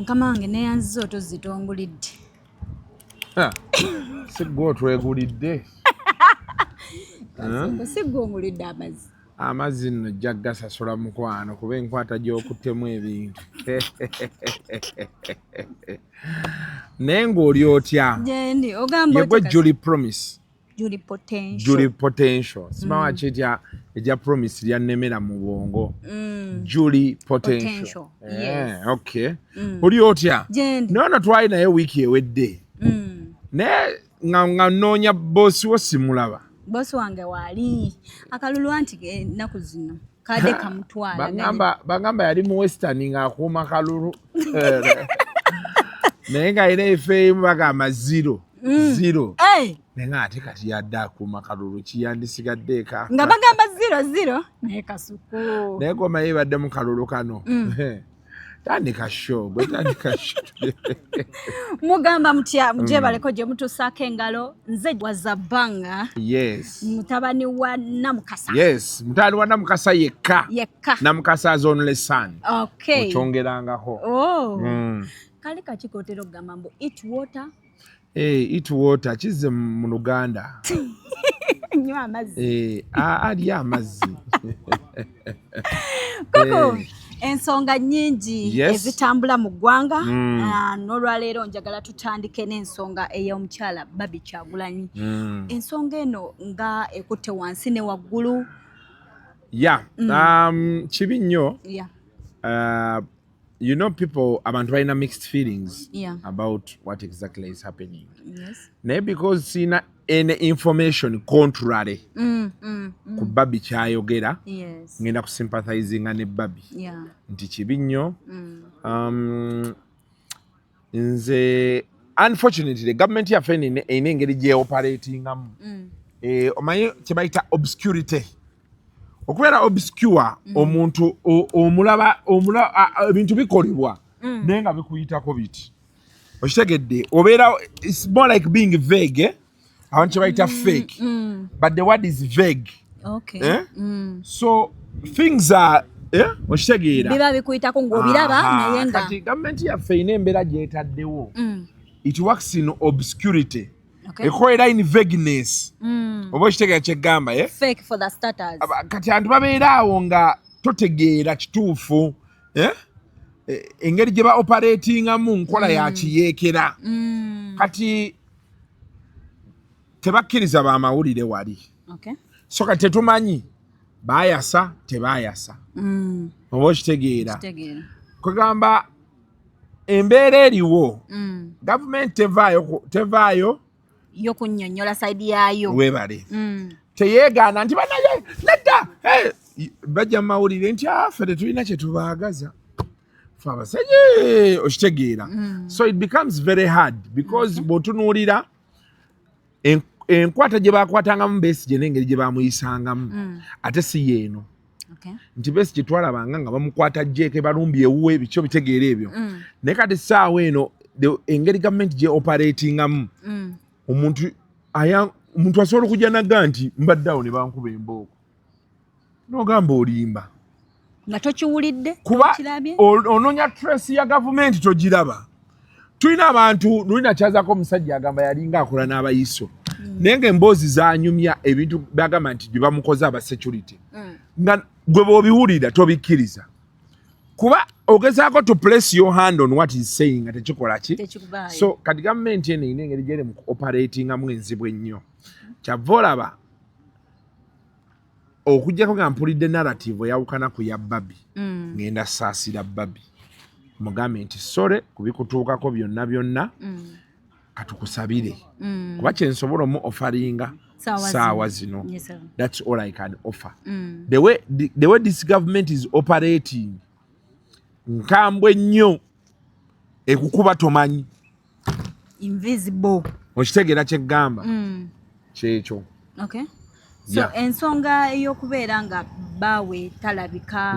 Mukama wange neyanziza otozitongulidde. Sigwe otwegulidde. Sigongulidde amazzi. Amazzi nno jja gasasula mukwano kuba enkwata gy'okuttemu ebintu. Naye ng'oli otya? Gyendi ogamba yegwe Julie Promise. Julie Potential. Simawa kitya ejja Promise lyannemera mu bwongo. Julie Potential. Yes. Okay. Oli otya? Gyendi. Nono twali naye wiiki ewedde. Naye nga nnoonya boosi wo simulaba. Bosi wange wali akalulu anti ennaku zino kadde kamutwala. Bagamba yali mu Western ng'akuuma kalulu. Naye nga alina efeeyimu bagamba zero. Naye ng'ate kati yadde akuuma kalulu kiyandisigadde eka. Nga bagamba 0 naye Kasuku. Naye goma yebadde mu kalulu kano. Tandika show, gwe tandika show. Mugamba mutya mjebaleko gye mutusaako engalo nze Wazabanga. Yes. Mutabani wa Namukasa. Yes, mutabani wa Namukasa yekka. Namukasa is only son. Okay. Ochongerangako. Oh. Kale kakikotero kugamba mbu eat water. Eat water kizze mu Luganda. Nywa amazzi. Ali amazzi. Koko. Ensonga nyingi ezitambula mu ggwanga n'olwaleero njagala tutandike n'ensonga ey'omukyala Babie Kyagulanyi. Ensonga eno nga ekutte wansi ne waggulu. Kibi nnyo. You know, abantu balina mixed feelings about what exactly is happening. Naye because sina any information contrary ku Babie kyayogera ngenda kusympathizinga ne Babie nti kibi nnyo. Nze unfortunately government yaffe erina engeri gy'eoperatingamu. Omanyi kye bayita obscurity. Okubeera obscure omuntu omulaba ebintu bikolebwa naye nga bikuyitako biti. Okitegedde obeera it's more like being vague. Abantu bayita fake. But the word is vague. Okay. So things are okitegeera. Biba bikuyitako ng'obiraba naye nga. Kati gavumenti yaffe erina embeera gy'etaddewo. It works in obscurity. Ekolera in vagueness. Oba okitegeera kye ggamba. Fake for the starters. Kati abantu babeera awo nga totegeera kituufu. Engeri gye ba operatingamu nkola ya kiyeekera. Kati tebakkiriza bamawulire wali. So kati tetumanyi baayasa tebaayasa. Oba okitegeera. Kugamba embeera eriwo. Gavumenti tevaayo yokunnyonnyola sayidi yaayo. Weebale. Teyeegaana nti banaye nedda. Bajja mu mawulire nti ffe tetulina kye tubaagaza. Ffe abasajja okitegeera. So it becomes very hard because bw'otunuulira enkwata gye baakwatangamu Besigye n'engeri gye baamuyisangamu ate si yeeno. Nti Besigye twalabanga nga bamukwata jjeeke balumbye ewuwe bikyo bitegeera ebyo. Naye kati essaawa eno engeri gavumenti gye operatingamu omuntu asobola okujja nagga nti mbadde awo ne bankuba embooko. N'ogamba olimba. Nga tokiwulidde? Kuba onoonya trace ya gavumenti togiraba. Tulina abantu lulina kyazaako omusajja agamba yalinga akola n'abayiso. Naye ng'emboozi zaanyumya ebintu bagamba nti bye bamukoze aba security. Nga gwe bw'obiwulira tobikkiriza. Kuba ogezaako to place your hand on what he's saying nga tekikola ki? So kati gavumenti eno erina engeri gy'eri mu operatingamu enzibu ennyo. Kyava olaba okuggyako nga mpulidde narrative eyawukana ku ya Babie. Ngenda saasira Babie. Mugambe nti sore kubikutuukako byonna katukusabire. Kuba kye nsobola omu offeringa saawa zino. That's all I can offer. The way this government is operating nkambwe nnyo ekukuba tomanyi. Invisible. Okitegeera kye ggamba. Kyekyo. Okay. So ensonga ey'okubeera nga bbaawe talabika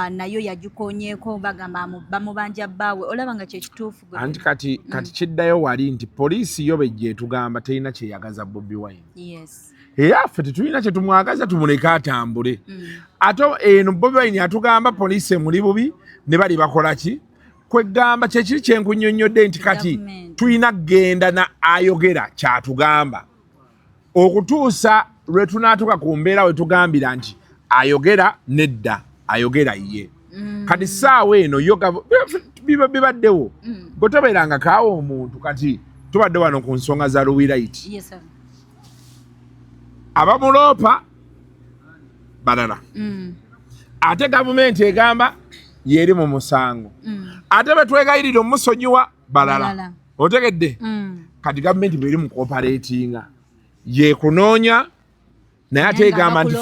nayo yagikonyeeko bagamba bamubanja bbaawe olaba nga kyekituufu. Anti kati kiddayo wali nti poliisi yo bejja etugamba terina kyeyagaza Bobi Wine. Era ffe tetulina kye tumwagaza tumuleke atambule. Ate eno Bobi Wine atugamba poliisi emuli bubi ne bali bakola ki? kwegamba kyekiri kyenkunyonnyodde nti kati tulina kgenda na ayogera kyatugamba okutuusa lwe tunaatuuka ku mbeera we tugambira nti ayogera nedda ayogera ye kati ssaawa eno yo bibaddewo bwe tobeeranga kaawo omuntu kati tubadde wano ku nsonga za luwirayiti abamuloopa balala ate gavumenti egamba yeri mu musango ate betwegayirira omusonyiwa balala otegedde kati gavumenti bweri mu cooperatinga yekunoonya naye ate egamba nti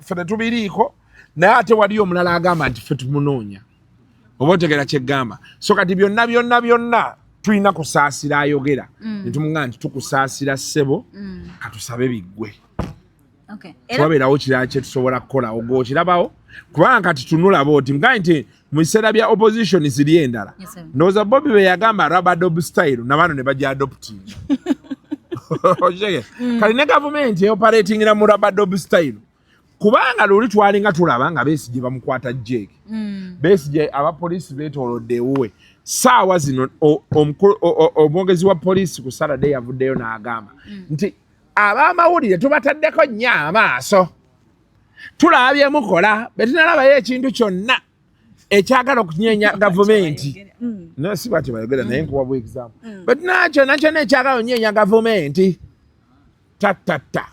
fe tetubiriiko naye ate waliyo omulala agamba nti fe tumunoonya oba otegera kyeggamba so kati byonna tulina kusaasira ayogera netumuga nti tukusaasira ssebo katusabe biggwe tubabeerawo kirala kyetusobola kukola ogwokirabawo kubanga kati tunulaba oti mugaye nti mu biseera bya opposition ziri endala ndowooza Bobi be yagamba rabadob style nabano ne bajja adopting kati ne gavumenti eoperatingira mu rabadob style kubanga luli twalinga tulaba nga Besigye bamukwata jeeki Besigye abapoliisi beetoolodde ewuwe saawa zino omwogezi wa poliisi ku Saturday yavuddeyo n'agamba nti ab'amawulire tubataddeko nnyo amaaso tulabye mukola betunalabayo ekintu kyonna ekyagala okunyeenya gavumenti si bati bayogera naye nkuwa bw example betunakyonna kyonna ekyagala okunyeenya gavumenti tattata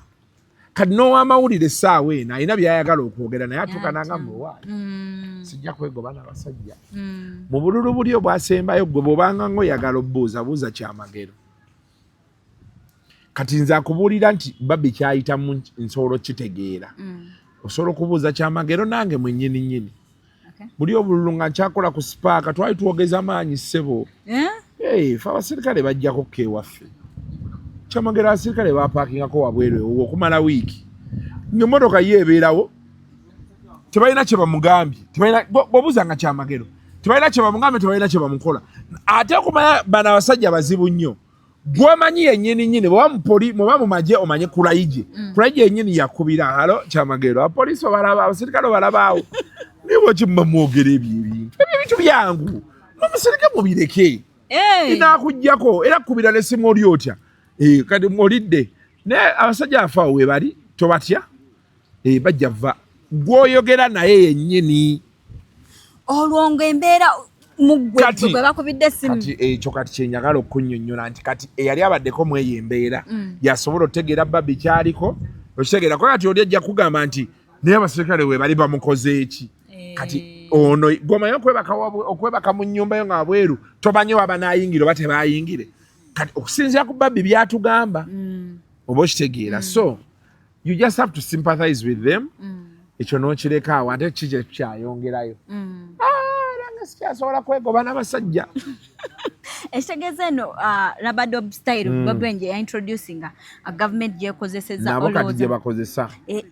kati n'ow'amawulire essaawa eno alina byayagala okwogera naye atuukananga muwaayo sijja kwegoba n'abasajja mu bululu buli obwasembayo gwe bw'obanga ng'oyagala buuza kyamagero kati nze akubuulira nti Babie Gyayitamu nsobola kitegeera osobola okubuuza kyamagero nange mwennyini buli obululu nga nkyakola ku sipaaka twali twogeza maanyi ssebo fe abasirikale bajjako kewaffe kyamagero abasirikale bapaakingako wabweru ewo okumala wiiki ng'emmotoka ye ebeerawo tebalina kye bamugambye bw'obuuzanga kyamagero tebalina kye bamugambye tebalina kye bamukola ate okumanya bano abasajja bazibu nnyo gwomanyi yennyini muba mu magye omanye kulayije yennyini yakubira halo kyamagero abapoliisi obalaba abasirikale obalabaawo nibo kimba mwogera ebintu byangu mumusirike mubireke inaakuggyako era kubira nesimu oli otya kati olidde naye abasajja afaawo we bali tobatya bajja va gwoyogera naye yennyini olwo ng'embeera mugwe bakubidde simu kati ekyo kati kyenyagala okunnyonnyola nti kati eyali abaddeko mu eyo embeera yasobola otegeera Babie kyaliko okitegeera ko kati oli ajja kugamba nti naye abasirikale we bali bamukoze eki kati ono gomanyi okwebaka mu nnyumba yo nga wabweru tomanyi waba naayingire oba tebaayingire kati okusinziira ku Babie byatugamba oba okitegeera so you just have to sympathize with them ekyo n'okireka awo ate kiki kyayongerayo sikyasobola kwegoba n'abasajja ekitegeeza eno rabadob style Babie nje yaintroducinga government gyekozeseza nabo kati gye bakozesa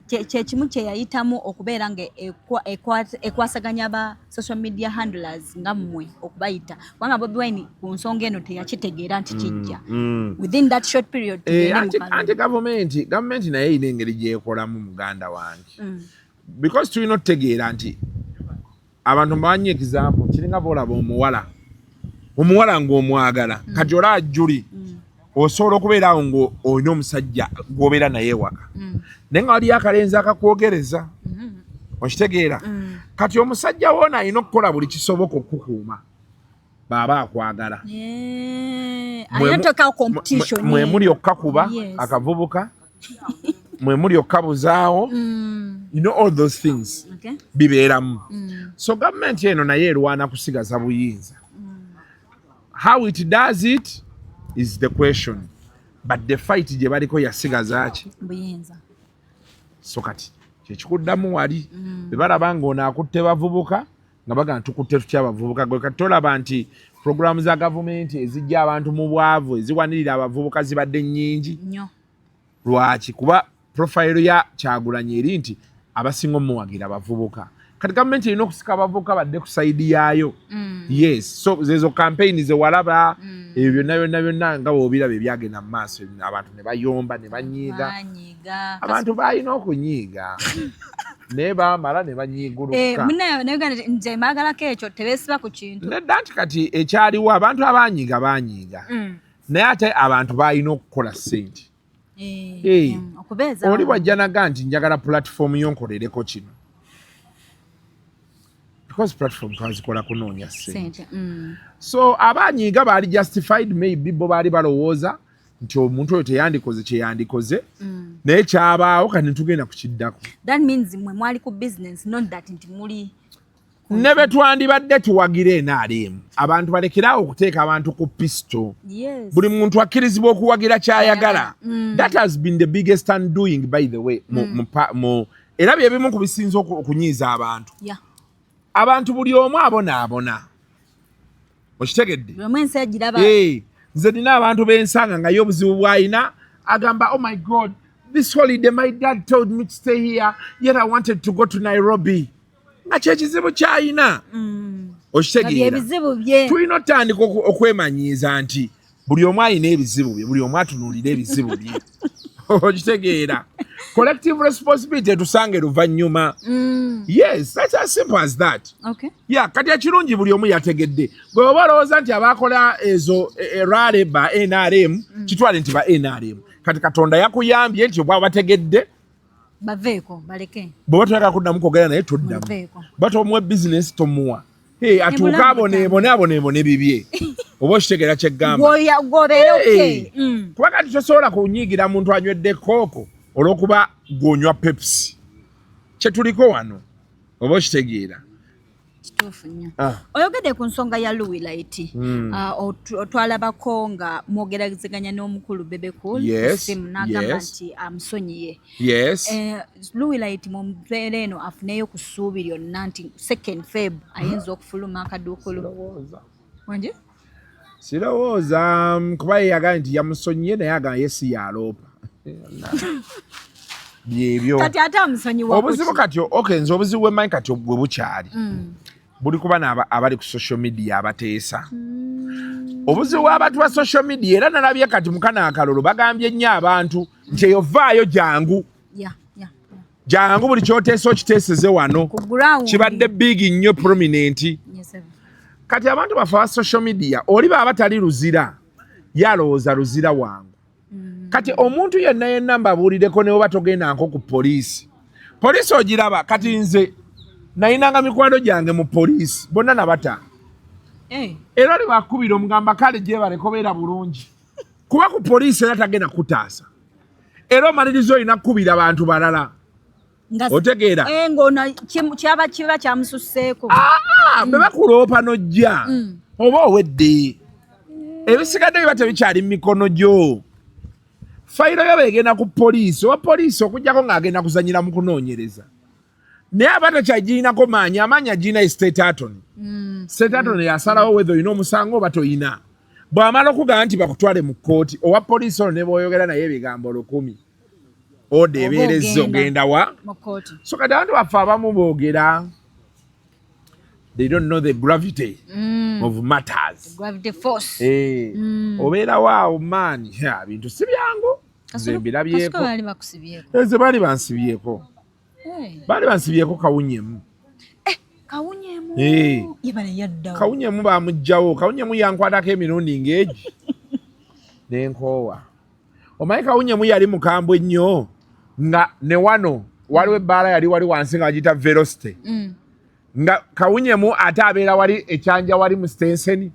kyekimu kyeyayitamu okubeera nga ekwasaganya ba social media handlers nga mmwe okubayita kubanga Bobi Wine ku nsonga eno teyakitegeera nti kijja within that short period anti gavumenti naye erina engeri gyekolamu muganda wange because tulina otutegeera nti abantu mbawanye example kiringa boolaba omuwala ng'omwagala kati ola ajjuli osobola okubeerawo ng'olina omusajja gw'obeera naye waka naye nga waliyo akalenzi akakwogereza okitegeera kati omusajja woona alina okukola buli kisoboka okukuuma baaba akwagala mwe muli okkakuba akavubuka mwe muli okkabuzaawo you know all those things bibeeramu so gavumenti eno naye erwana kusigaza buyinza how it does it is the question but the fight gye baliko yasigaza ki buyinza so kati kyekikuddamu wali bebalaba ng'ono akutte bavubuka nga bagamba tukutte tutya abavubuka gwe kati tolaba nti programu za gavumenti ezijja abantu mu bwavu eziwanirira abavubuka zibadde nnyingi lwaki kuba profile ya Kyagulanyi eri nti abasinga omuwagira abavubuka kati gavumenti erina okusika abavubuka badde ku sayidi yaayo yes so zezo campaign zewalaba ebyo byonna nga woobiraba ebyagenda mu maaso abantu ne bayomba ne banyiiga abantu balina okunyiiga ne baamala ne banyiiguluka. Munayo naye nze maagalako ekyo tebeesiba ku kintu. Nedda nti kati ekyaliwo abantu abanyiiga banyiiga. Naye ate abantu balina okukola ssente. Oli wajja naga nti njagala platform yonkolereko kino. Because platform twazikola kunoonya ssente. So abanyiiga baali justified, maybe bo baali balowooza nti omuntu oyo teyandikoze kyeyandikoze naye kyabaawo kati netugenda kukiddako. That means mwe mwali ku business, not that nti muli ne be twandibadde tuwagire NRM. Abantu balekerawo okuteeka abantu ku pisto. Buli muntu akkirizibwa okuwagira kyayagala. That has been the biggest undoing, by the way. Era bye bimu ku bisinza okunyiiza abantu. Abantu buli omu abona. Okitegedde? Nze nina abantu b'ensanga nga yo obuzibu bw'alina agamba, oh my God, this holiday my dad told me to stay here, yet I wanted to go to Nairobi. Nga kyekizibu ky'alina. Okitegeera? Tulina otandika okwemanyiiza nti buli omu alina ebizibu bye, buli omu atunuulira ebizibu bye. Okitegeera? Collective responsibility etusange luvannyuma. Yes, that's as simple as that. Okay. Yeah, kati ekirungi buli omu yategedde. Bwe oba olowooza nti abakola ezo rale ba NRM, kitwale nti ba NRM. Kati Katonda yakuyambye nti obwa bategedde. Baveeko, baleke. Bwe toyagala kuddamu kwogera naye toddamu. But omuwe business tomuwa. Atuuka abone bibye. Oba okitegeera kye ggamba. Kuba kati tosobola kunyiigira muntu anywedde kooko olw'okuba gw'onywa Pepsi. Kye tuliko wano. Oba okitegeera. Kituufu nnyo. Oyogedde ku nsonga ya Louis Light. Otwalabako nga mwogeragazaganya n'omukulu Bebe Cool. Simu n'agamba nti amusonyiye. Louis Light mu mpeera eno afuneyo ku ssuubi lyonna nti 2nd Feb ayinza okufuluma akaduukulu. Wanje? Sirowooza kuba yeyagala nti yamusonyiye naye agamba ye si yaloopa. Byebyo. Kati ate amusonyiwa obuzibu kati nze obuzibu bw'emmanyi kati bwe bukyali. Buli kuba abali ku social media abateesa. Obuzibu bw'abantu ba social media era nalabye kati mukana akalolo bagambye nnyo abantu nti eyo vaayo jangu. Jangu buli kyoteesa okiteeseze wano. Kibadde big nnyo prominent. Kati abantu bafa ba social media oli baba tali luzira yalowooza luzira wangu. Kati omuntu yenna mbabuulireko ne oba togenda nko ku poliisi. Poliisi ogiraba kati nze nayinanga mikwano gyange mu poliisi bonna nabata. Era oli bakubira omugamba kale gyebaleko beera bulungi. Kuba ku poliisi era tagenda kutaasa. Era omaliriza olina kukubira abantu balala. Otegeera? Ngono kiba kyamususseeko. Be bakuloopa n'ojja. Oba owedde. Ebisigadde biba tebikyali mu mikono gyo. Fayiro yo begenda ku poliisi, owa poliisi okujjako ng'agenda kuzanyira mu kunoonyereza. Naye aba takyagirinako maanyi, amaanyi agirina state attorney. State attorney yasalawo whether olina omusango oba toyina. Bw'amala okugamba nti bakutwale mu kkooti, owa poliisi ono ne bw'oyogera naye ebigambo 100. Oda ebeerezza ogenda wa? So kati abantu baffe abamu boogera. They don't know the gravity of matters. The gravity force. Obeera waawo maani. Bintu si byangu. Nze mbirabyeko. Nze baali bansibyeko. Baali bansibyeko Kawunyemu. Kawunyemu? Yebale yaddawo. Kawunyemu bamugjawo. Kawunyemu yankwatako emirundi ng'egi. Nenkoowa. Omanyi Kawunyemu yali mukambwe nnyo. Nga ne wano waliwo ebbaala yali wali wansi nga bagiyita Velocity. Nga Kawunyemu ate abeera wali ekyanja wali mu Stenseni.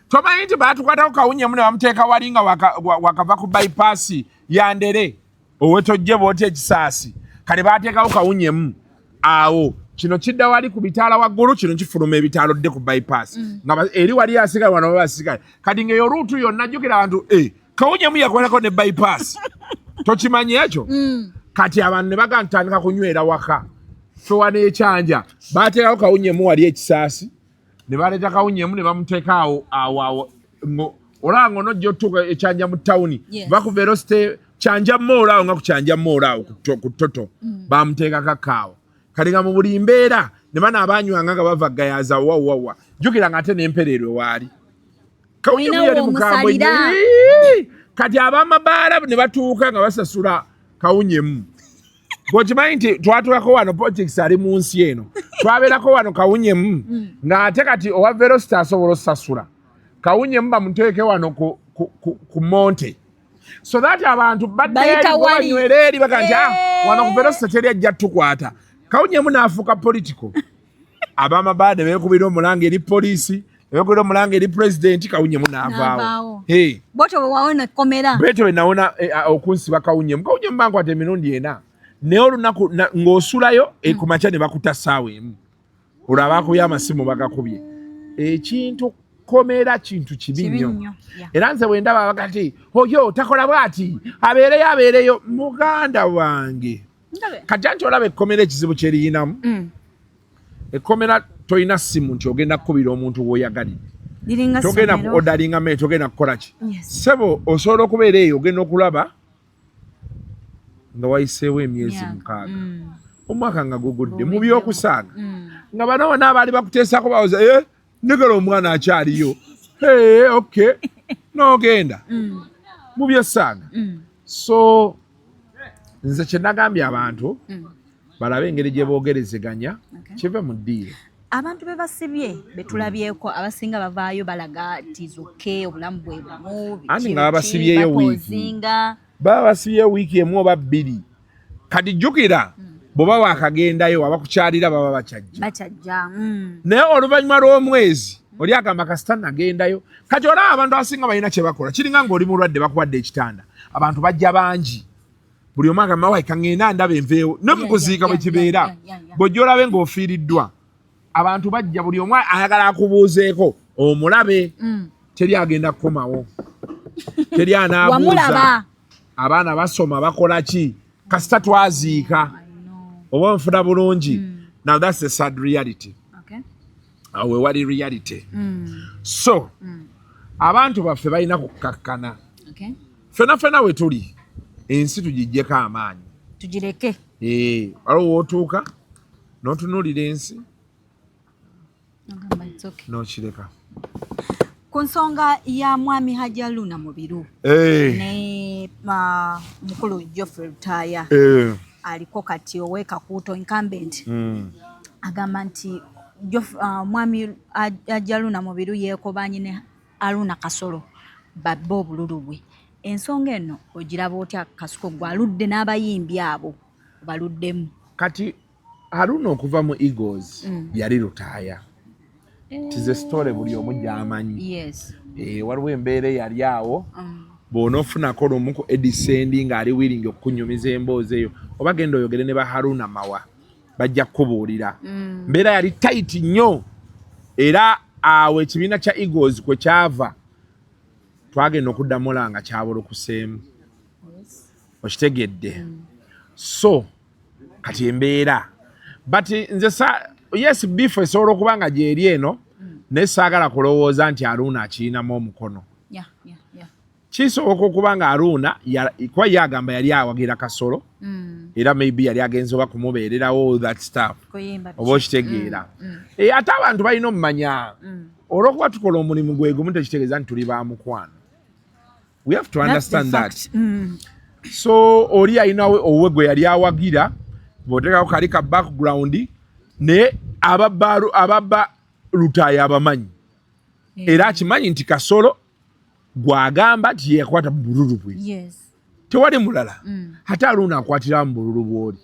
Tomanyi nti baatukwatako Kawunyemu ne bamuteeka wali nga wakava ku bypass yandere owetojje bw'oti ekisaasi. Kale baateekawo Kawunyemu awo. Kino kidda wali ku bitaala waggulu, kino kifuluma ebitaalo dde ku bypass. Nga eri wali asigale wano basigale. Kati ng'eyo ruutu yonna jjukira abantu Kawunyemu yakwatako ne bypass. Tokimanyi ekyo? Kati abantu ne bagantandika kunywera waka. Sowa n'ekyanja baateekawo Kawunyemu wali ekisaasi ne baleeta Kawunyemu ne bamuteeka awo olaba ng'onojja otuuka ekyanja mu ttawuni baku Velocity kyanja moolo awo nga ku kyanja moolo awo ku Toto baamuteekako kaawo. Kati nga mu buli mbeera ne bano abanywanga nga bava gayaza wawawa jjukira ng'ate n'empereerwe waali. Kawunyemu yali mukambwe nnyo. Kati ab'amabaala ne batuuka nga basasula Kawunyemu. Gochimanyi nti twatuulako wano politics ali mu nsi eno twabeerako wano kawunyemu ng'ate kati owa velocity asobola osasula kawunyemu bamuteeke wano ku monte so that abantu baddewanywera eri baga nti wano ku velocity teri ajja tukwata kawunyemu n'afuuka political abamabaade beekubira omulanga eri poliisi beekubira omulanga eri pulezidenti kawunyemu n'avaawo bwetyo bwe nawona okunsiba kawunyemu bankwata emirundi ena naye olunaku ng'osulayo ku makya ne bakuta ssaawa emu olwabakubye amasimu bagakubye ekintu komera kintu kibi nnyo era nze bwe ndaba baga nti oyo takola bw'ati abeereyo muganda wange kajja nti olaba ekkomera ekizibu kyeriyinamu ekkomera tolina ssimu nti ogenda kukubira omuntu gwoyagalidde togenda ku odalinga mmere togenda kukola ki ssebo osobola okubeera eyo ogenda okulaba nga wayiseewo emyezi 6 omwaka nga gugudde mu by'okusaaga nga bano bonna abaali bakuteesako bawoza negala omwana akyaliyo okay n'ogenda mu by'essaaga so nze kye nagambye abantu balabe engeri gye boogerezeganya kive mu ddiiro abantu be basibye betulabyeko abasinga bavaayo balaga tizuke obulamu bwe bumu anti nga babasibyeyo wiiki baba basibyeyo wiiki emu oba bbiri kati jjukira bw'oba waakagendayo abakukyalira baba bakyajja naye oluvannyuma lw'omwezi oli agamba kasita nagendayo kati olaba abantu abasinga balina kye bakola kiringa ng'oli mulwadde bakuwadde ekitanda abantu bajja bangi buli omu agamba wayi kaŋŋenda ndaba enveewo ne mu kuziika bwe kibeera bw'ojja olabe ng'ofiiriddwa abantu bajja buli omu ayagala akubuuzeeko omulabe teri agenda kukomawo teri anaabuuza abaana basoma bakola ki kasita twaziika oba nfuna bulungi now that's the sad reality awe wali reality so abantu baffe balina kukkakkana fena we tuli ensi tugijjeko amaanyi tugireke waliwo wootuuka n'otunuulira ensi n'okireka ku nsonga ya mwami Hajaluna Mubiru ne mukulu Geoffrey Lutaaya aliko kati ow'ekakuuto incumbent agamba nti mwami Hajaluna Mubiru yeekobanye ne Aruna Kasolo babba obululu bwe ensonga eno ogiraba otya Kasuku gwaludde n'abayimbi abo baluddemu kati Aruna okuva mu Eagles yali Lutaaya tize story buli omu gy'amanyi waliwo embeera eyali awo bw'onoofunako lumu ku edisendi ng'ali wiringi okukunyumiza emboozi eyo oba genda oyogere ne ba Haruna Mawa bajja kukubuulira mbeera yali tight nnyo era awo ekibiina kya Eagles kwe kyava twagenda okuddamula nga kyabulukuseemu okitegedde so kati embeera but nze yes beef esobola okuba nga gyeri eno naye saagala kulowooza nti Aruna akirinamu omukono kisoboka okuba nga Aruna kuba yagamba yali awagira Kasolo era maybe yali agenza oba kumubeererawo that stuff oba okitegeera ate abantu balina omumanya olw'okuba tukola omulimu gwe gumu tekitegeeza nti tuli ba mukwano we have to understand that so oli alinawe owuwe gwe yali awagira bw'oteekako kali ka background ne ababba Lutaaya abamanyi era akimanyi nti Kasolo gwagamba nti yeyakwata mu bululu bwe tewali mulala ate Aruna akwatira mu bululu bw'oli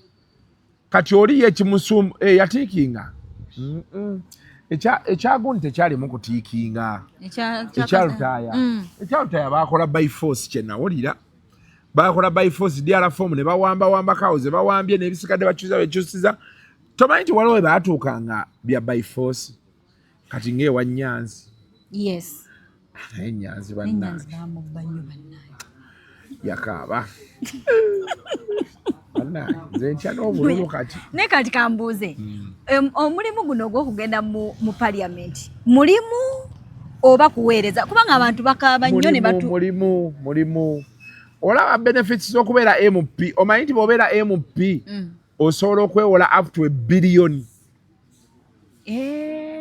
kati oli yekimusumu yatiikinga ekyagundi tekyalimu kutiikinga ekya Lutaaya bakola by force kyenawulira bakola by force DRA form ne bawamba kawo ze bawambye n'ebisigadde bekyusiza tomanyi nti waliwo baatuukanga bya by force kati ng'ewa Nyanzi naye Nyanzi bannange yakaaba bannange nze ntya n'obululu kati naye kati kambuuze omulimu guno ogw'okugenda mu parliament mulimu oba kuweereza kubanga abantu bakaaba nnyo ne mulimu olaba benefits z'okubeera MP omanyi nti bw'obeera MP osobola okwewola up to $1 billion.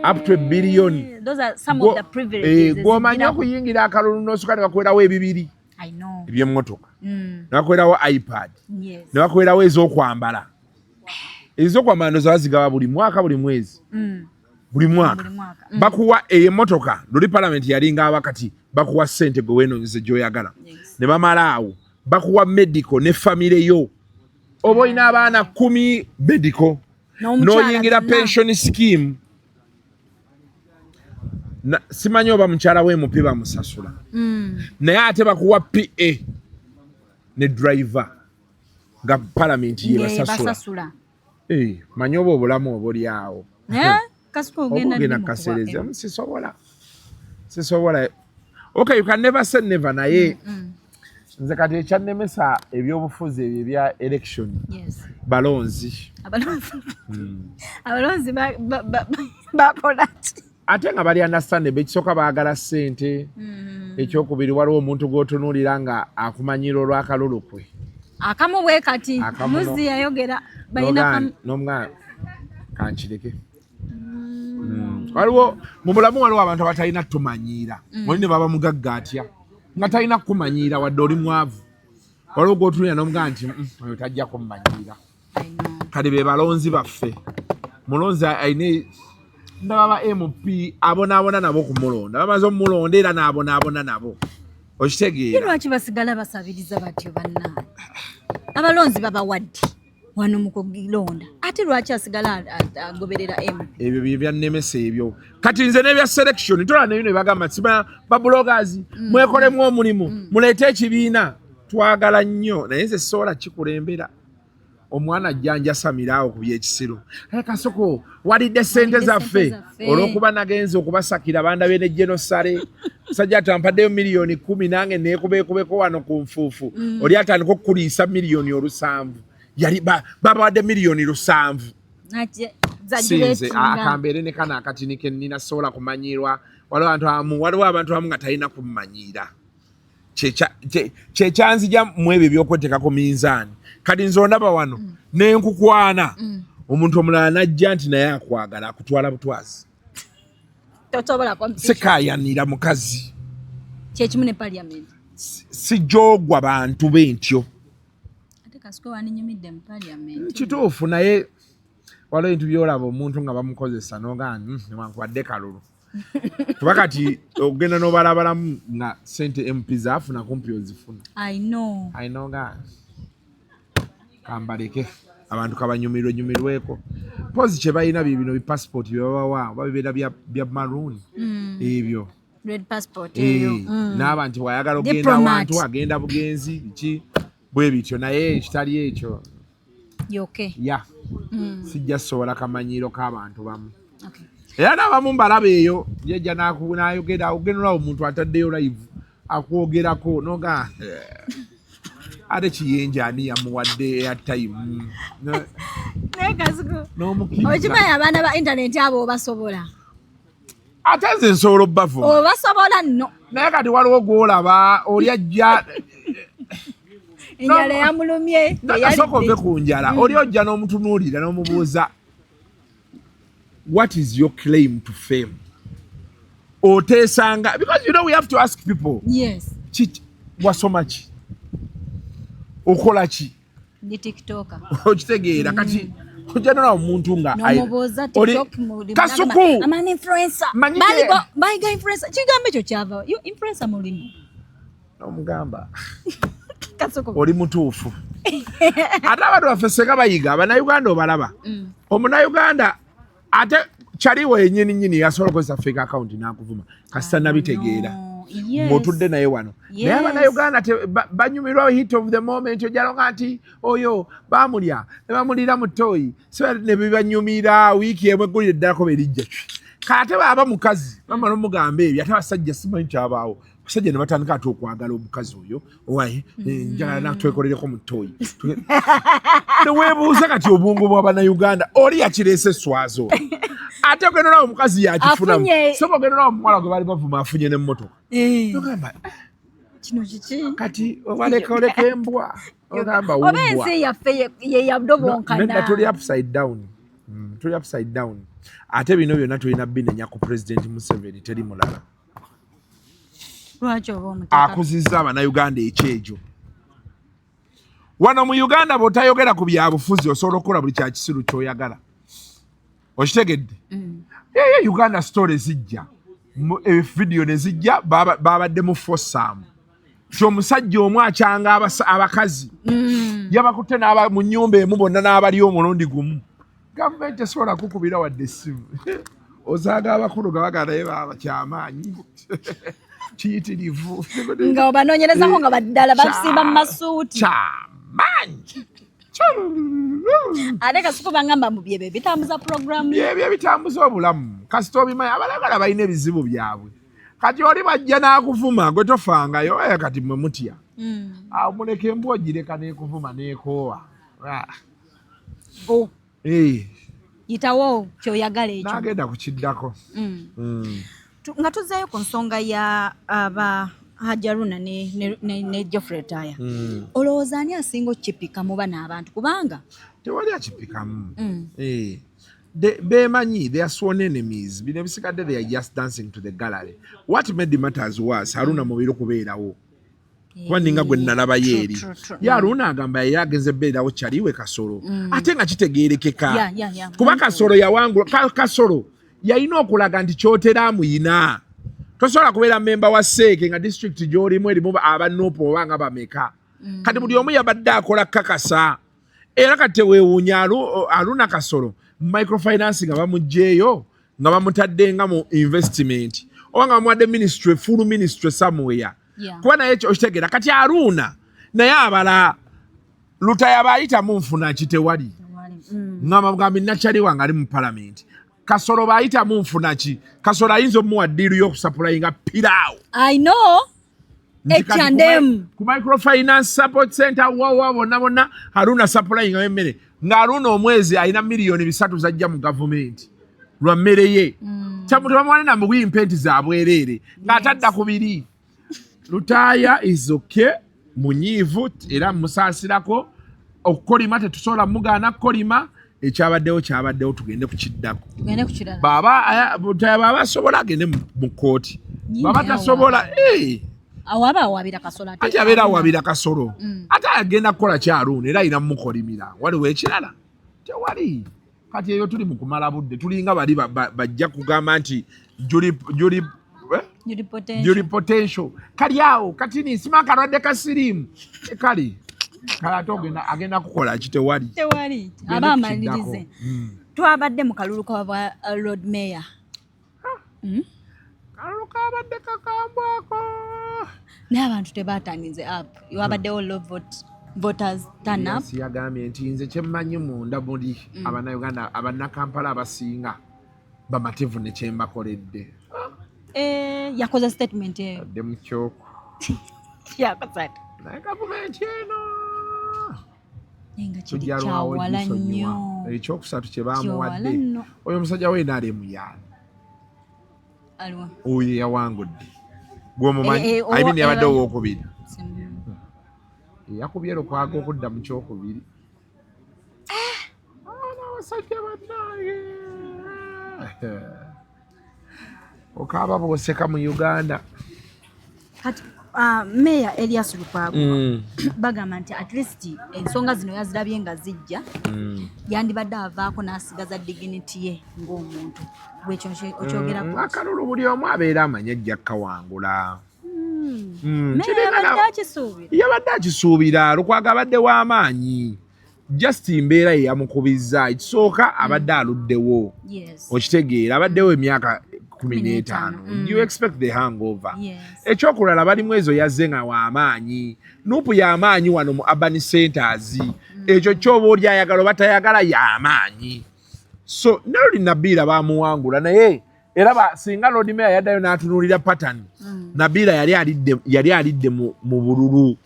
Up to $1 billion. Those are some of the privileges. Gw'omanya okuyingira akalulu n'osuka ne bakuweerawo $200 I know. eby'emmotoka ne bakuweerawo iPad ne bakuweerawo ez'okwambala ezo kwa mando zazigaba buli mwaka buli mwezi buli mwaka bakuwa emotoka luli parliament yalinga wakati bakuwa sente gwe wenonyeze joyagala ne bamalaawo bakuwa medical ne family yo obo ina abaana 10 medical noyingira pension scheme simanyi oba mukyala we mupi bamusasula naye ate bakuwa PA ne driver nga parliament ye basasula manyi oba obulamu obulyawo ogenda kasereza sisobola okay, you can never say never naye nze kati ekyannemesa ebyobufuzi ebyo ebya election balonzi bakola ate nga bali understand ekisooka baagala ssente ekyokubiri waliwo omuntu gw'otunuulira nga akumanyira olw'akalulu kwe akamu bwe kati muzi yayogera balina n'omwana kankireke waliwo mu bulamu waliwo abantu abatalina tumanyiira oli ne baba mugagga atya nga talina kumanyiira wadde oli mwavu waliwo gw'otunulira n'omugamba nti oyo tajja kumumanyiira kati be balonzi baffe mulonzi ayine ndaba ba MP abonaabona nabo kumulonda bamaze omulonda era n'abonaabona nabo okitegeera lwaki basigala basabiriza batyo bannaani abalonzi babawadde wano mu kugilonda ate lwaki asigala agoberera ebyo bye byannemesa ebyo kati nze n'ebya selection tola nebino bagamba sima babulogers mwekolemu omulimu muleete ekibiina twagala nnyo naye nze sola kikulembera omwana ajjanja samiraawo ku byekisiro Kasuku walidde sente zaffe olw'okuba nagenze okubasakira bandabe ne genosale sajja tampaddeyo miliyoni 10 nange neekubeekubeko wano ku nfuufu oli atandika okukuliisa miliyoni 7 yali babawadde miliyoni 7 sinze akambeere ne kana akatini ke nnina sobola kumanyirwa waliwo abantu abamu nga talina kumumanyiira kyekyanzija mu ebyo ebyokweteekako minzaani kati nze ondaba wano nenkukwana omuntu omulala najja nti naye akwagala akutwala butwazi sekayanira mukazi kyekimu ne parliament sijogwa bantu bentyo Kasuku waninyumidde mu parliament kituufu naye waliwo ebintu byolaba omuntu nga bamukozesa nogani newankubadde kalulu kuba kati ogenda n'obalabalamu nga sente MP zaafuna kumpi ozifuna I know nga kambaleke abantu kabanyumirweko pozi kye balina bino bipassport byebabawa oba bibeera bya maroon ebyo red passport n'abantu wayagala ogenda awantu agenda bugenzi biki bwe bityo naye kitali ekyo sijja sobola kamanyiiro k'abantu bamu era n'abamu mbalaba eyo jejja n'ayogera ogenderawo omuntu ataddeyo live akwogerako noga ate kiyenja ani yamuwadde airtime okimanyi abaana ba internet abo obasobola ate nze nsobola obbavuma obasobola nno naye kati waliwo gwolaba oli ajja enjala yamulumye asooka ove ku njala oli ojja n'omutunuulira n'omubuuza what is your claim to fame oteesanga because you know we have to ask people wasoma ki okola ki ndi tiktoker okitegeera kati ojja nolaba omuntu nga nomubuuza tiktok Kasuku amani influencer bayiga influencer kigambo ekyo kyava influencer mulimu nomugamba oli mutuufu ate abantu baffe senga bayiga abannayuganda obalaba omunnayuganda ate kyaliwo yennyini yasobola okozesa fake account n'akuvuma kasita nabitegeera ng'otudde naye wano naye abannayuganda banyumirwa hit of the moment ojalonga nti oyo bamulya ne bamulira mu ttooyi ne bibanyumira wiiki emu eggulire eddalako berijja kate baaba mukazi bamala omugamba ebyo ate abasajja simanyi kyabaawo abasajja ne batandika ate okwagala omukazi oyo owaye njagala natwekolereko mu ttooyi neweebuuza kati obwongo bw'abannayuganda oli yakireese eswazo ate ogenda olawo omukazi yakifunamu soba ogenda olawo omuwala gwe baali bavuma afunye n'emmotoka ogamba kino kiki kati obaleka embwa ogamba oba ensi yaffe yeyadobonkana tuli upside down ate bino byonna tulina binenya ku President Museveni teri mulala lwaki oba omutaka akuzizza abannayuganda ekyejo wano mu Uganda bw'otayogera ku byabufuzi osobola okukola buli kya kisiru ky'oyagala okitegedde Uganda story zijja video ne zijja babadde mu fossam omusajja omu akyanga abakazi yabakutte n'aba mu nnyumba emu bonna n'abali omulundi gumu gavumenti esobola kukubira wadde essimu ozaaga abakulu gabaga naye babakyamaanyi kiyitirivu nga obanoonyerezako nga baddala bakusimba mu masuuti kyamaanyi ate Kasuku bangamba mu byebyo bitambuza puroguramu byebyo bitambuza obulamu kasita obimanyi abalagala balina ebizibu byabwe kati oli bajja n'akuvuma gwe tofangayo kati mwe mutya awo muleka embwa ogireka n'ekuvuma n'ekoowa yitawo kyoyagala ekyo n'agenda kukiddako nga tuzzayo ku nsonga ya aba Hajaruna ne Geoffrey Taya olowooza ani asinga okipika mu bano abantu kubanga tewali akipikamu bemanyi they are sworn enemies bino ebisigadde they are just dancing to the gallery what made the matters was Haruna mubiro kubeerawo kuba ninga gwe nalaba yeeri ye Haruna agamba yali agenze beerawo kyaliwe Kasolo ate nga kitegeerekeka kuba Kasolo yawangula Kasolo yalina okulaga nti kyotera amuyina tosobola kubeera memba wa seeke nga district gy'olimu erimu abanuupu oba nga bameka kati buli omu yabadde akola kakasa era kati teweewuunya Haruna Kasolo microfinance nga bamugjeeyo nga bamutadde nga mu investment oba nga bamuwadde ministry full ministry somewhere kuba naye okitegeera kati Haruna naye abala Lutaya Bayitamu nfuna kitewali nga bamugambi nakyali wange ali mu parliament Kasolo Bayitamu nfuna ki Kasolo ayinza omuwa ddiiru y'okusapuliyinga piraawo I know H&M ku microfinance support center wawa bonna Haruna supplying emmere nga Haruna omwezi alina miliyoni 3 zajja mu government lwa mmere ye kyamuntu bamwana na mu impenti za bwerere ng'atadda ku biri Lutaya is okay munyiivu era musaasirako okukolima tetusobola mugaana kukolima ekyabaddewo tugende kukiddako baba asobola agende mu kooti baba tasobola awabira Kasolo ate abeera awabira Kasolo ate agenda kukola kyaluna era ayina mumukolimira waliwo ekirala tewali kati eyo tuli mu kumala budde tulinga bali bajja kugamba nti Jury potential kali awo kati ni sima kalwadde kasirimu kali agenda kukola kitewali aba amalirize twabadde mu kalulu kwa Lord Mayor kalulu kabadde kakambwako n'abantu tebatangize up wabaddewo low voters turn up yagambye nti nze kyemmanyi munda muli abannayuganda abannakampala abasinga bamativu ne kyembakoledde yakoze statement eyo adde mu kyoko yakoze naye gavumenti eno nenga kiri kyawala nnyo ekyokusatu kye baamuwadde oyo omusajja w'enaale muyaani oyo yawangudde gwomumanyi ayibini yabadde owokubiri yakubye lukwaga okudda mu kyokubiri abasajja bannaye okaaba bwoseka mu Uganda kati Mayor Elias Lukwago bagamba nti at least ensonga zino yazirabye nga zijja yandibadde avaako n'asigaza dignity ye ng'omuntu bwekyo okyogerako akalulu buli omu abeera amanya ajja kawangula yabadde akisuubira Lukwago abadde w'amaanyi just mbeera ye yamukubizza ekisooka abadde aluddewo okitegeera abaddewo emyaka 15 you expect the hangover ekyokulala balimu ezo yazze nga w'amaanyi nuupu y'amaanyi wano mu urban centers ekyo kyoba oli ayagala oba tayagala y'amaanyi so Nelly Nabiira baamuwangula naye era singa Lord Mayor yaddayo n'atunuulira pattern Nabiira yali alidde mu bululu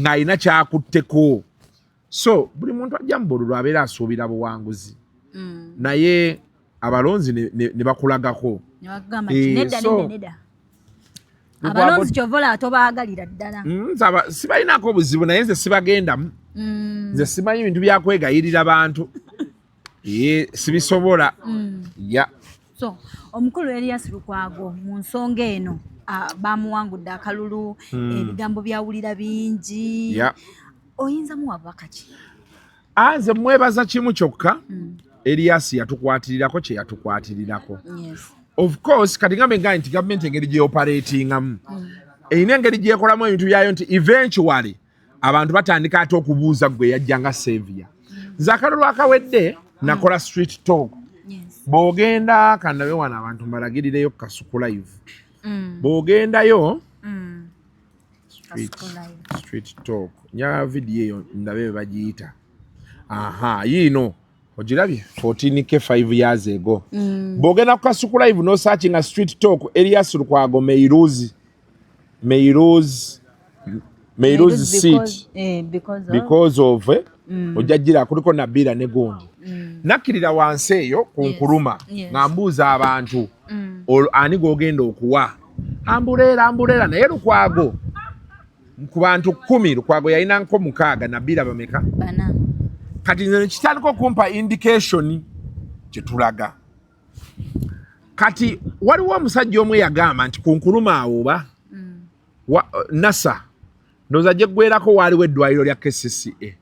ng'alina kyakutteko so buli muntu ajja mu bululu abeera asuubira buwanguzi naye abalonzi ne bakulagako abalonzi kyovola tobaagalira ddala sibalinako obuzibu naye nze sibagendamu nze simanyi ebintu byakwegayirira bantu sibisobola so omukulu Elias Lukwago mu nsonga eno bamuwangudde akalulu ebigambo byawulira bingi oyinza muwabaka ki anze mwebaza kimu kyokka Elias yatukwatirirako kye yatukwatirirako of course kati ngambe nga nti government engeri gy'operatingamu eyina engeri gy'ekolamu ebintu byayo nti eventually abantu batandika ate okubuuza gwe yajja nga savior nze akalulu akawedde nakola street talk bw'ogenda kandabe wano abantu mbalagirireyo Kasuku live bw'ogendayo street talk nya video eyo ndabe bagiyita yino ogirabye 14k 5 years ago bw'ogenda ku Kasuku live no searching a street talk Elias Lukwago Meiruzi seat because of ojajira kuliko nabira ne gondi nakirira wansi eyo ku nkuluma ngambuuza abantu ani gogenda okuwa ambuleera naye Lukwago ku bantu 10 Lukwago yalina nko 6 nabira bameka bana kati nze kitandika okumpa indication kyetulaga kati waliwo omusajja omwe yagamba nti ku nkuluma awo nasa ndoza gyeggwerako waaliwo eddwaliro lya KCCA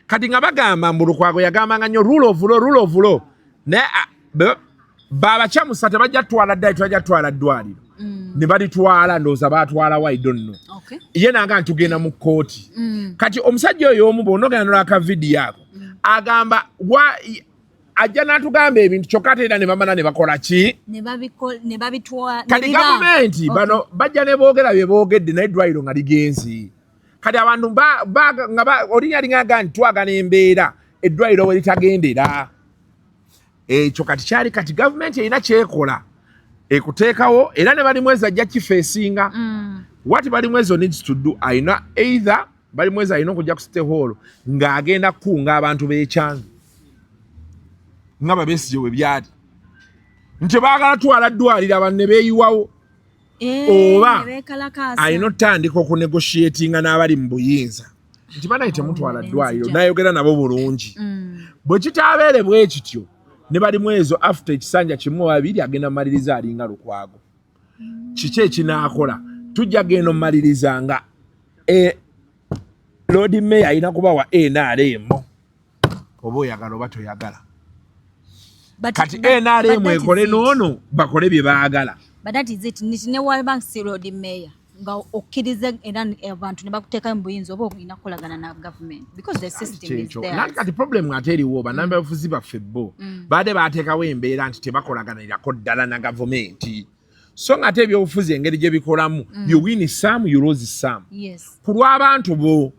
kati nga bagamba mbu Lukwago yagambanga nnyo rule of law naye babakyamusa tebajja twala ddali tebajja twala ddwaliro ne balitwala ndowooza baatwalawo I don't know ye nanga ntugenda mu kkooti kati omusajja oyo omu bw'onogenda nolaka vidiyo ako agamba ajja n'atugamba ebintu kyokka ate era ne bamala ne bakola ki ne babitwala kati gavumenti bano bajja ne boogera bye boogedde naye eddwaliro nga ligenzi kati abantu olinyalingaga nti twagana embeera eddwaliro we litagendera ekyo kati kyali kati gavumenti erina kyekola ekuteekawo era ne balimwezi ajja kifeesinga what balimwezi needs to do ayina either balimwezi ayina okujja ku city hall ng'agenda kukunga abantu b'ekyanga nga Babesije we byali nti baagala twala ddwaliro abantu ne beeyiwawo oba ayina otandika okunegotiatinga n'abali mu buyinza nti banaye temutwala ddwaliro n'ayogera nabo bulungi bwe kitaabeere bwe kityo ne balimu ezo after ekisanja kimu babiri agenda maliriza alinga Lukwago kiki ekinaakola tujja genda maliriza nga Lord Mayor ayina kubawa NRM oba oyagala oba toyagala kati NRM ekole noono bakole bye baagala but that is it ne waba Lord Mayor nga okkirize era abantu ne bakuteeka mu buyinza oba olina kukolagana na government because the system is there kati problem ate eriwo banamba bafuzi baffe bo baade baateekawo embeera nti tebakolaganirako ddala na gavumenti so nga ate ebyobufuzi engeri gye bikolamu you win some you lose some ku lw'abantu bo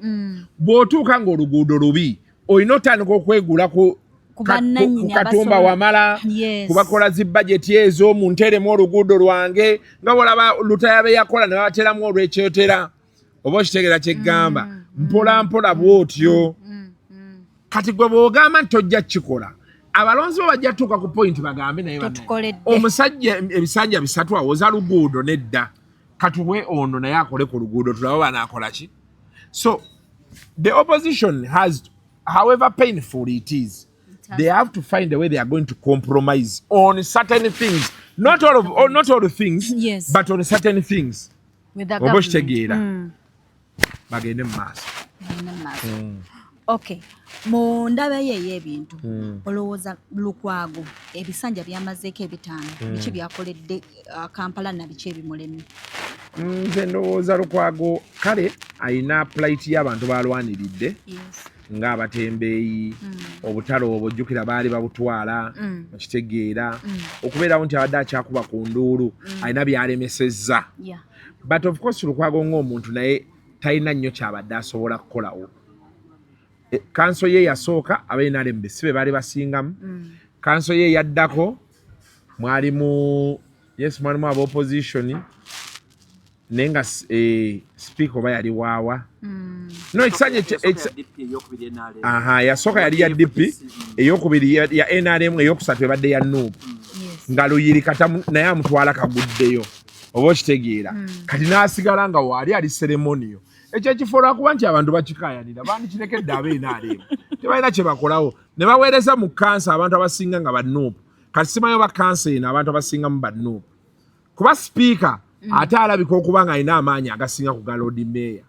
bw'otuuka ng'oluguudo lubi olina otandika okwegula ku Katumba wamala kubakola zi budget ezo mu nteremu oluguudo lwange nga bolaba lutayabe yakola ne bateramu olw'ekyotera oba okitegera kyeggamba mpola bwotyo kati gwe bw'ogamba nti tojja kikola abalonzi bo bajja tuuka ku point bagambe naye omusajja ebisanja 3 awoza luguudo nedda katuwe ono naye akole ku luguudo tulaba banaakola ki so the opposition has however painful it is they have to find a way they are going to compromise on certain things. Not all the things, yes, but on certain things. With the government. Bagende maaso. Okay. Mu ndaba ye ebintu. Olowooza Lukwago ebisanja byamazeeko ebitaano. Biki byakoledde Kampala na biki ebimulemye. Nze ndowooza Lukwago kale ayina plight y'abantu balwaniridde. Yes. Nga abatembeeyi obutale obujjukira baali babutwala bakitegeera okubeerawo nti abadde akyakuba ku nduulu alina byalemesezza but of course Lukwago ng'omuntu naye talina nnyo kyabadde asobola kukolawo kanso ye yasooka abainalem besibe baali basingamu kanso ye yaddako mwalimu ab'opposition naye nga speaker oba yali waawa no ekisanja yasooka yali ya DP eyokubiri ya NRM eyokusatu ebadde ya Nuupu nga Luyirikata naye amutwala kaguddeyo oba okitegeera kati n'asigala nga waali ali ceremonial ekyo ekifo lwakuba nti abantu bakikayanira bandikirekedde ab'NRM tebalina kye bakolawo ne baweereza mu kansa abantu abasinga nga bannuupu kati simanyi oba kansa eno abantu abasinga mu bannuupu kuba speaker ate alabika okuba nga alina amaanyi agasinga ku ga Lord Mayor.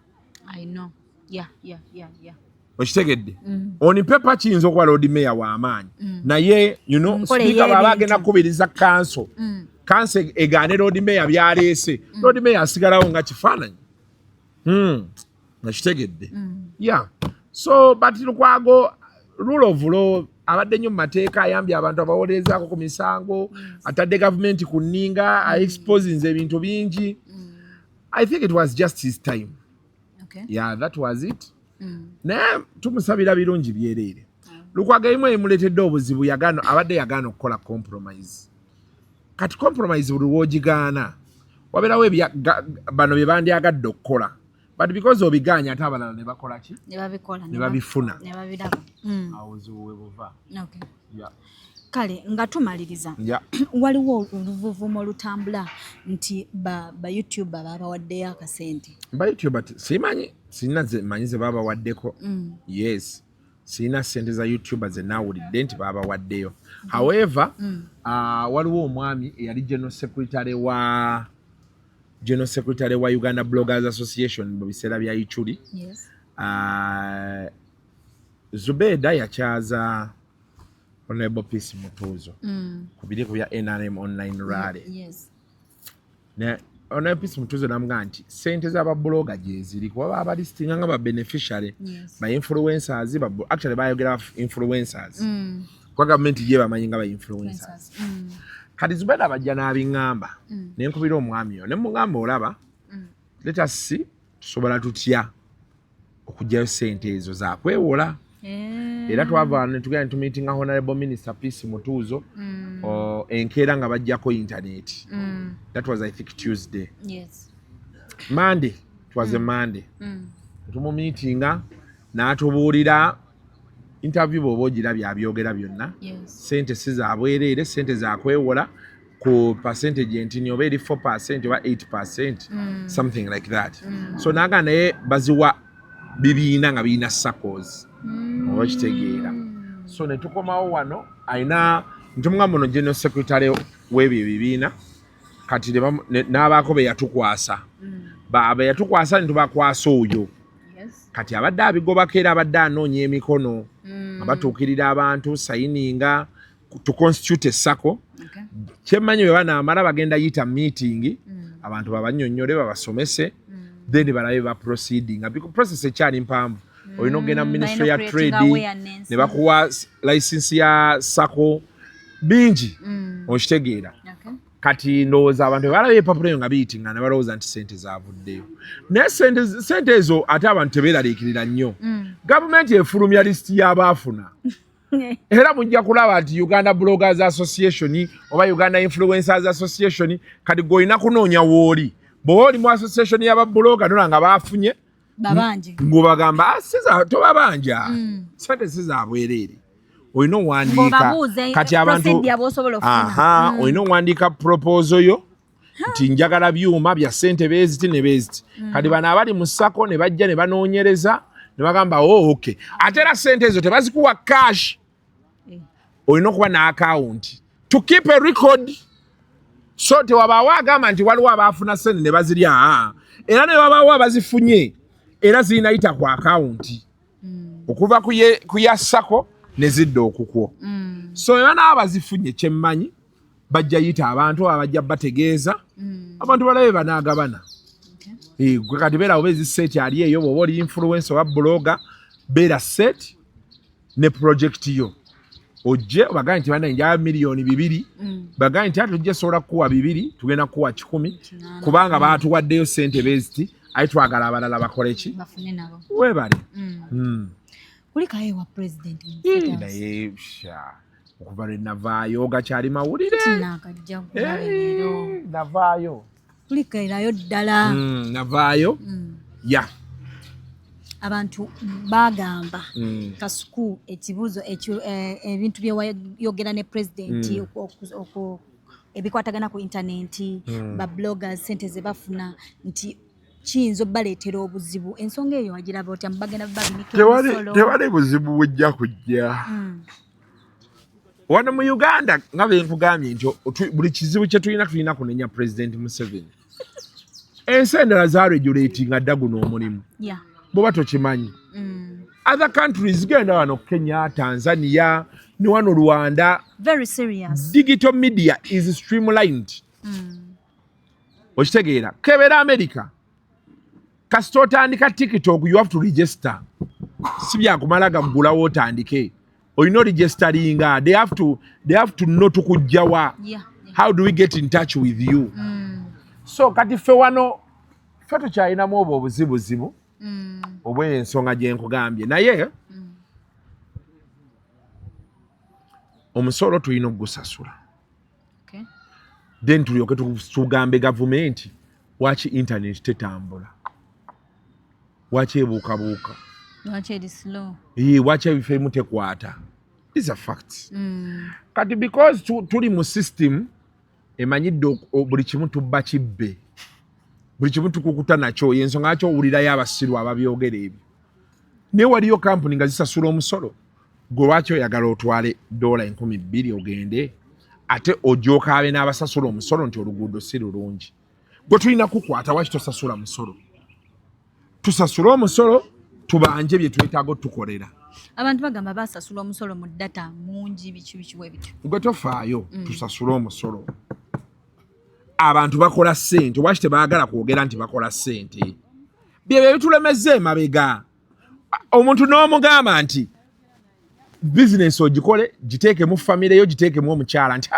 okitegedde on paper kiyinza okuba Lord Mayor w'amaanyi naye speaker bw'aba agenda kukubiriza kanso egaane Lord Mayor byaleese Lord Mayor asigalawo nga kifaananyi nakitegedde so but Lukwago rule of law abadde nnyo mu mateeka ayambye abantu abawolerezaako ku misango atadde gavumenti ku nninga aexposinze ebintu bingi. I think it was just his time. That was it. Naye tumusabira birungi byereere. Lukwago emu emuleetedde obuzibu abadde yagaana okukola compromise. Kati compromise buli lw'ogigaana wabeerawo bano bye bandyagadde okukola. But because obigaanya ate abalala ne bakola ki? Ne babifuna. Awo ziwe buva. Kale nga tumaliriza waliwo oluvuvumo olutambula nti ba YouTuber babawaddeyo akasente. Ba YouTuber simanyi sina manyi ze babawaddeko. Yes. Sina sente za YouTuber ze nawulidde nti babawaddeyo. However, waliwo omwami eyali General Secretary wa Uganda Bloggers Association mu biseera bya Ichuli. Zubeda yakyaza Honorable Peace Mutuzo ku biriko bya NRM online rally. Honorable Peace Mutuzo namugamba nti sente z'ababloga gye ziri kuba baba listinga nga ba beneficiary ba influencers actually bayogera influencers kwa government ye bamanyi nga ba influencers. Kati Zubeda bajja n'abingamba ne nkubira omwami yo ne mugamba olaba let us see tusobola tutya okujjayo sente ezo za kwewola. Era twava ne tugenda to meeting Honorable Minister Peace Mutuzo enkeera nga bajjako internet. That was I think Tuesday. Monday, it was a Monday. Tumu meetinga n'atubuulira interview bw'ogira by'abyogera byonna. Sente si za bwereere, sente za kwewola ku percentage entini oba eri 4% oba 8%, something like that. So naga naye baziwa bibiina nga biina SACCOs. Okitegeera. So ne tukomawo wano ayina ntumugamba ono General Secretary w'ebyo ebibiina kati n'abaako be yatukwasa. Be yatukwasa ne tubakwasa oyo. Kati abadde abigobako era abadde anoonya emikono abatuukirira abantu sayininga to constitute SACCO. Kyemmanyi bwe banaamala bagenda yita meeting abantu babannyonnyole babasomese then balabe ba proceeding. Because process ekyali mpanvu. Olina ogenda mu Ministry ya Trade ne bakuwa license ya SACCO bingi okitegeera. Kati ndowooza abantu balaba epapula eyo nga biyitinga ne balowooza nti sente zaavuddeyo. Naye sente ezo ate abantu tebeeraliikirira nnyo. Gavumenti efulumya lisiti y'abaafuna. Era mujja kulaba nti Uganda Bloggers Association oba Uganda Influencers Association kati gw'olina kunoonya w'oli. Bw'oba oli mu association y'ababulooga nola nga baafunye ng'obagamba tobabanja sente si za bwereere. Olina owandiika kati abantu olina owandiika proposal yo nti njagala byuma bya sente beeziti ne beeziti. Kati bano abali mu SACCO ne bajja ne banoonyereza ne bagamba okay. Ate era sente ezo tebazikuwa cash. Olina okuba n'akawunti to keep a record. So tewabaawo agamba nti waliwo abaafuna sente ne bazirya. Era ne wabaawo abazifunye era zirinayita ku akawunti okuva ku ya SACCO ne zidda okukwo. So era n'abazifunye kyemmanyi bajja yita abantu abajja bategeeza abantu balabe banaagabana. Gwe kati beera oba eziseeti ali eyo bw'oba oli influencer oba blogger beera set ne project yo. Ojje obagane nti bana njaba miliyoni 2 bagane nti atujje sobola kuwa 2 tugenda kuwa 10 kubanga baatuwaddeyo sente beeziti ayi twagala abalala bakole ki bafune nabo webale. Kulikayo wa president naye okuva lwe navaayo gakyali mawulire tinakajja kulabiro navaayo kulikayo ddala navaayo ya abantu bagamba Kasuku ekibuzo ebintu bye wayogera ne president ebikwatagana ku internet ba bloggers sente ze bafuna nti kiyinza obbaleetera obuzibu. Ensonga eyo wagiraba otya mbagenda babinike tewali buzibu bujja kujja wano mu Uganda nga bwe nkugambye nti buli kizibu kye tulina kunenya President Museveni. Ensi endala zaregulatinga dda guno omulimu. boba tokimanyi. Other countries genda wano Kenya, Tanzania, ni wano Rwanda. Very serious. Digital media is streamlined. Okitegeera kebera America. Kasita otandika TikTok you have to register. Si byakumalaga mugulawo otandike. Olina registeringa. They have to know tukujjawa. Yeah. How do we get in touch with you? So kati ffe wano ffe tukyalinamu obwo obuzibuzibu obw'ensonga gye nkugambye naye omusolo tulina okugusasula. Okay. Then tulyoke tugambe gavumenti waki internet tetambula, waki ebuukabuuka, waki eri slow, waki ebifo ebimu tekwata. These are facts. Kati because tuli mu system emanyidde buli kimu tubba kibbe, buli kimu tukukuta nakyo, yensonga lwaki owulirayo abasiru ababyogera ebyo. Naye waliyo kampuni nga zisasula omusolo, gwe lwaki oyagala otwale $200,000 ogende ate ojooka abe n'abasasula omusolo nti oluguudo si lulungi. Gwe tulina kukwata waki tosasula musolo? Tusasule omusolo tubanje bye twetaaga tukolera. Abantu bagamba basasula omusolo mu data mungi bikiwe bityo. Gwe tofaayo tusasule omusolo. Abantu bakola ssente, waki tebaagala kwogera nti bakola ssente? Byebyo bitulemezza emabega. Omuntu n'omugamba nti bizinesi ogikole giteeke mu famire yo, giteeke mu omukyala nti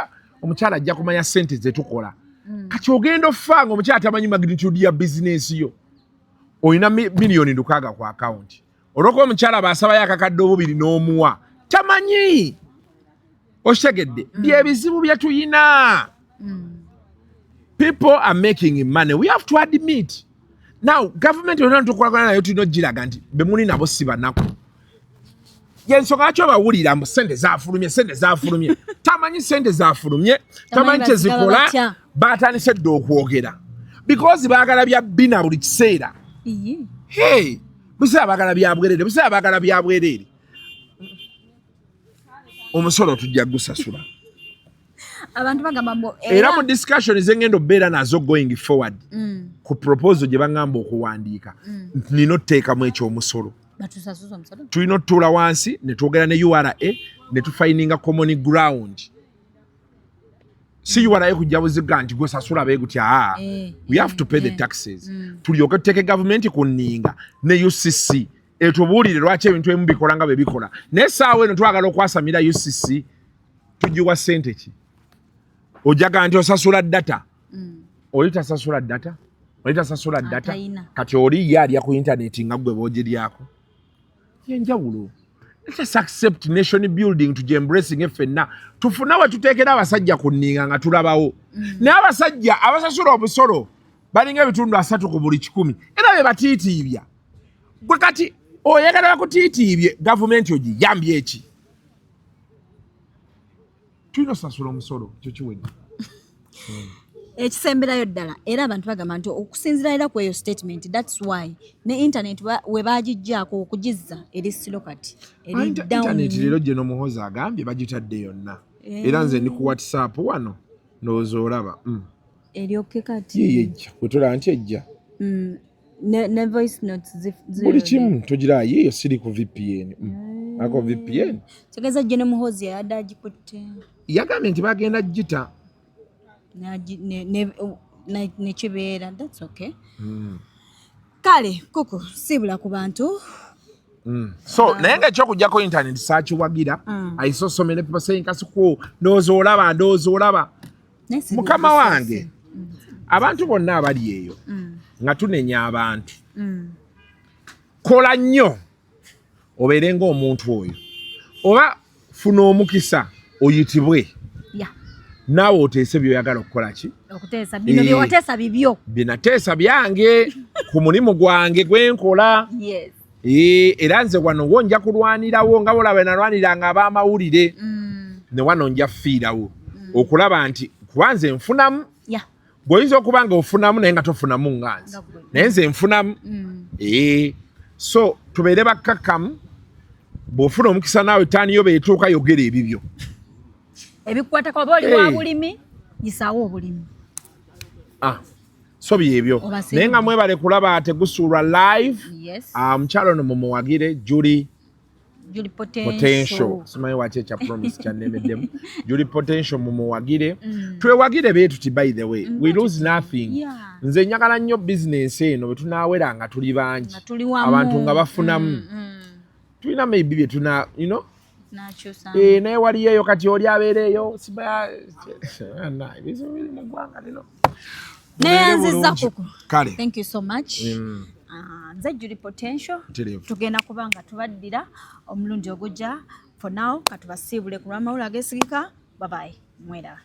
omukyala ajja kumanya ssente ze tukola. Kati ogenda ofa nga omukyala tamanyi magnitude ya bizinesi yo. Olina miliyoni 600 ku akawunti. Olwokuba omukyala baasabayo akakadde obubiri n'omuwa. Tamanyi. Okitegedde. Byebizibu bye tuyina. People are making money. We have to admit. Now, government yonna tukolagana nayo tulina ogiraga nti be muli nabo si banaku. Yensonga lwaki obawulira mbu ssente zaafulumye. Tamanyi ssente zaafulumye, tamanyi kyezikola, baatandise dda okwogera. Because baagala bya bina buli kiseera. Hey, buseera baagala bya bwereere. Omusolo tujja gusasula. Abantu bagamba mbo era mu discussion ezengendo obeera nazo going forward ku proposal gye bagamba okuwandiika nina oteekamu ekyomusolo. Tulina otutuula wansi ne twogera ne URA ne tufayininga common ground. Si URA kujja buziga nti gwe sasula bee gutya. We have to pay the taxes. Tulyoke tuteeke gavumenti ku nninga ne UCC etubuulire lwaki ebintu ebimu bikola nga bwe bikola. Naye saawa eno twagala okwasamira UCC tugiwa ssente ki? Ojaga nti osasula data. Oli tasasula data? Kati oli ye alya ku internet nga gwe boogiryako. Yenjawulo. Let us accept nation building to embracing effenna. Tufuna we tuteekera abasajja ku nninga nga tulabawo. Naye abasajja abasasula obusolo balinga ebitundu 3 ku buli 100. Era be batiitiibya. Gwe kati oyagala bakutiitiibye gavumenti ogiyambye eki? Tulina osasula omusolo kyo kiwedde. Ekisemberayo ddala era abantu bagamba nti okusinziira era ku eyo statement, that's why ne internet we bagijjaako okugizza eri silo kati eri down. Internet leero gye n'omuhoza agambye bagitadde yonna. Era nze ndi ku WhatsApp wano ndowooza olaba. Eryokke kati. Yejja kwetolaba nti ejja. Ne voice notes buli kimu togira yeeyo siri ku VPN. Ako VPN. Tegeza gye n'omuhozi yadde agikutte. Yagambye nti bagenda gita. Ne kibeera. That's okay. Kale kuku sibula ku bantu. So naye nga ekyokujjako internet saakiwagira ayise osomera epipa saying Kasuku ndowooza olaba. Mukama wange abantu bonna abali eyo nga tunenya abantu kola nnyo obeere ng'omuntu oyo oba funa omukisa oyitibwe naawe oteese byoyagala okukola ki? Okuteesa bino byewateesa bibyo. Binateesa byange ku mulimu gwange gwenkola. Yes. Era nze wano wo nja kulwanirawo nga bolaba nalwaniranga ab'amawulire ne wano nja fiirawo okulaba nti kubanze nfunamu. Bw'oyinza okuba nga ofunamu naye nga tofunamu nga nze naye nze nfunamu. So tubeere bakkakkamu, bw'ofuna omukisa naawe ttaaniyo beetuuka yogera ebibyo. Ebikwata kwa boli wa bulimi yisaawo obulimi. so byebyo naye nga mwebale kulaba tegusuulwa live mukyalo ono mumuwagire Julie Potential simanyi waki ekya promise kyannemeddemu Julie Potential mumuwagire twewagire beetuti by the way we lose nothing nze njagala nnyo business eno bwe tunaawera nga tuli bangi abantu nga bafunamu tulina maybe bye tuna you know naye waliyeyo kati oli abeereeyo ebizibu biri mu ggwanga lino neyanziza kuku thank you so much nze Julie Potential tugenda kuba nga tubaddira omulundi ogujja for now katubasiibule ku lw'amawulire ageesigika bye bye mwera